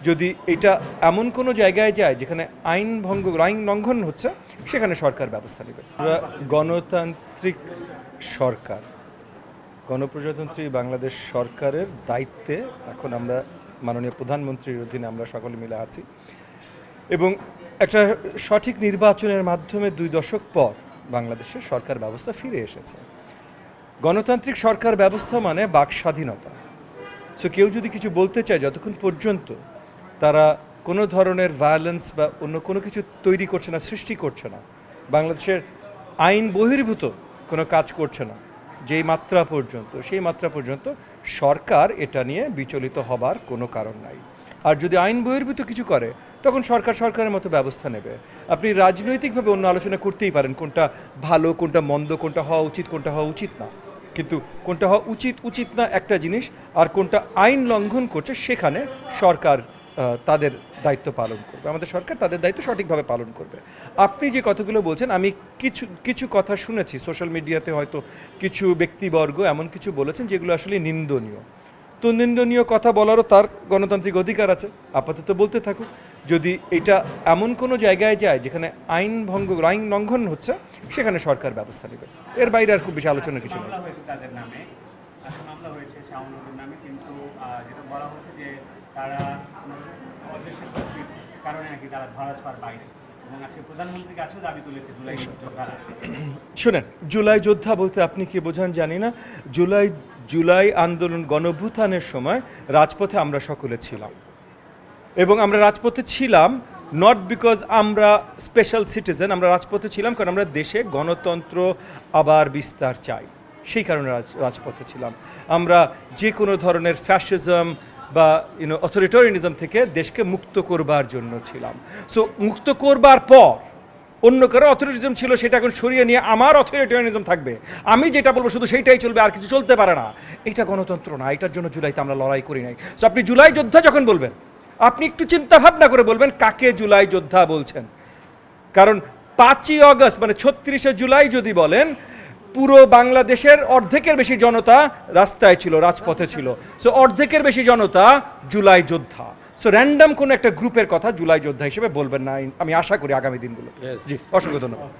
যদি এটা এমন কোনো জায়গায় যায় যেখানে আইন লঙ্ঘন হচ্ছে, সেখানে সরকার ব্যবস্থা নেবে। আমরা গণতান্ত্রিক সরকার, গণপ্রজাতন্ত্রী বাংলাদেশ সরকারের দায়িত্বে এখন আমরা মাননীয় প্রধানমন্ত্রীর অধীনে আমরা সকলে মিলে আছি এবং একটা সঠিক নির্বাচনের মাধ্যমে 2 দশক পর বাংলাদেশের সরকার ব্যবস্থা ফিরে এসেছে। গণতান্ত্রিক সরকার ব্যবস্থা মানে বাক স্বাধীনতা। সো কেউ যদি কিছু বলতে চায়, যতক্ষণ পর্যন্ত তারা কোনো ধরনের ভায়োলেন্স বা অন্য কোনো কিছু তৈরি করছে না, সৃষ্টি করছে না, বাংলাদেশের আইন বহির্ভূত কোনো কাজ করছে না, যেই মাত্রা পর্যন্ত, সেই মাত্রা পর্যন্ত সরকার এটা নিয়ে বিচলিত হবার কোনো কারণ নাই। আর যদি আইন বহির্ভূত কিছু করে, তখন সরকার সরকারের মতো ব্যবস্থা নেবে। আপনি রাজনৈতিকভাবে অন্য আলোচনা করতেই পারেন, কোনটা ভালো, কোনটা মন্দ, কোনটা হওয়া উচিত, কোনটা হওয়া উচিত না, কিন্তু কোনটা হওয়া উচিত না একটা জিনিস, আর কোনটা আইন লঙ্ঘন করছে সেখানে সরকার তাদের দায়িত্ব পালন করবে। আমাদের সরকার তাদের দায়িত্ব সঠিকভাবে পালন করবে। আপনি যে কথাগুলো বলছেন, আমি কিছু কথা শুনেছি সোশ্যাল মিডিয়াতে, হয়তো কিছু ব্যক্তিবর্গ এমন কিছু বলেছেন যেগুলো আসলে নিন্দনীয়। তো নিন্দনীয় কথা বলারও তার গণতান্ত্রিক অধিকার আছে, আপাতত বলতে থাকুক। যদি এটা এমন কোনো জায়গায় যায় যেখানে আইন লঙ্ঘন হচ্ছে, সেখানে সরকার ব্যবস্থা নেবে। এর বাইরে আর খুব বেশি আলোচনার কিছু নেই। তাদের নামে মামলা হয়েছে শাওনুরের নামে, কিন্তু যেটা বলা হচ্ছে যে তারা অদৃশ্য শক্তির কারণে নাকি তারা ধরাছোঁয়ার বাইরে, এবং আজকে প্রধানমন্ত্রীর কাছেও দাবি তুলেছে জুলাই যোদ্ধারা। শোনেন, জুলাই যোদ্ধা বলতে আপনি কি বোঝান জানি না। জুলাই আন্দোলন, গণঅভ্যুত্থানের সময় রাজপথে আমরা সকলে ছিলাম, এবং আমরা রাজপথে ছিলাম নট বিকজ আমরা স্পেশাল সিটিজেন। আমরা রাজপথে ছিলাম কারণ আমরা দেশে গণতন্ত্র আবার বিস্তার চাই, সেই কারণে রাজপথে ছিলাম। আমরা যে কোনো ধরনের ফ্যাসিজম বা অথরিটারিয়ানিজম থেকে দেশকে মুক্ত করবার জন্য ছিলাম। সো মুক্ত করবার পর অন্য কারো অথরিটিজম ছিল, সেটা এখন সরিয়ে নিয়ে আমার অথরিটারিয়ানিজম থাকবে, আমি যেটা বলবো শুধু সেইটাই চলবে, আর কিছু চলতে পারে না। এটা গণতন্ত্র না, এটার জন্য জুলাইতে আমরা লড়াই করি নাই। সো আপনি জুলাই যোদ্ধা যখন বলবেন, আপনি একটু চিন্তা ভাবনা করে বলবেন কাকে জুলাই যোদ্ধা বলছেন। কারণ 5ই অগস্ট মানে 36শে জুলাই যদি বলেন, পুরো বাংলাদেশের অর্ধেকের বেশি জনতা রাস্তায় ছিল, রাজপথে ছিল। সো অর্ধেকের বেশি জনতা জুলাই যোদ্ধা। সো র্যান্ডম কোনো একটা গ্রুপের কথা জুলাই যোদ্ধা হিসেবে বলবেন না, আমি আশা করি আগামী দিনগুলো। জি, অসংখ্য ধন্যবাদ।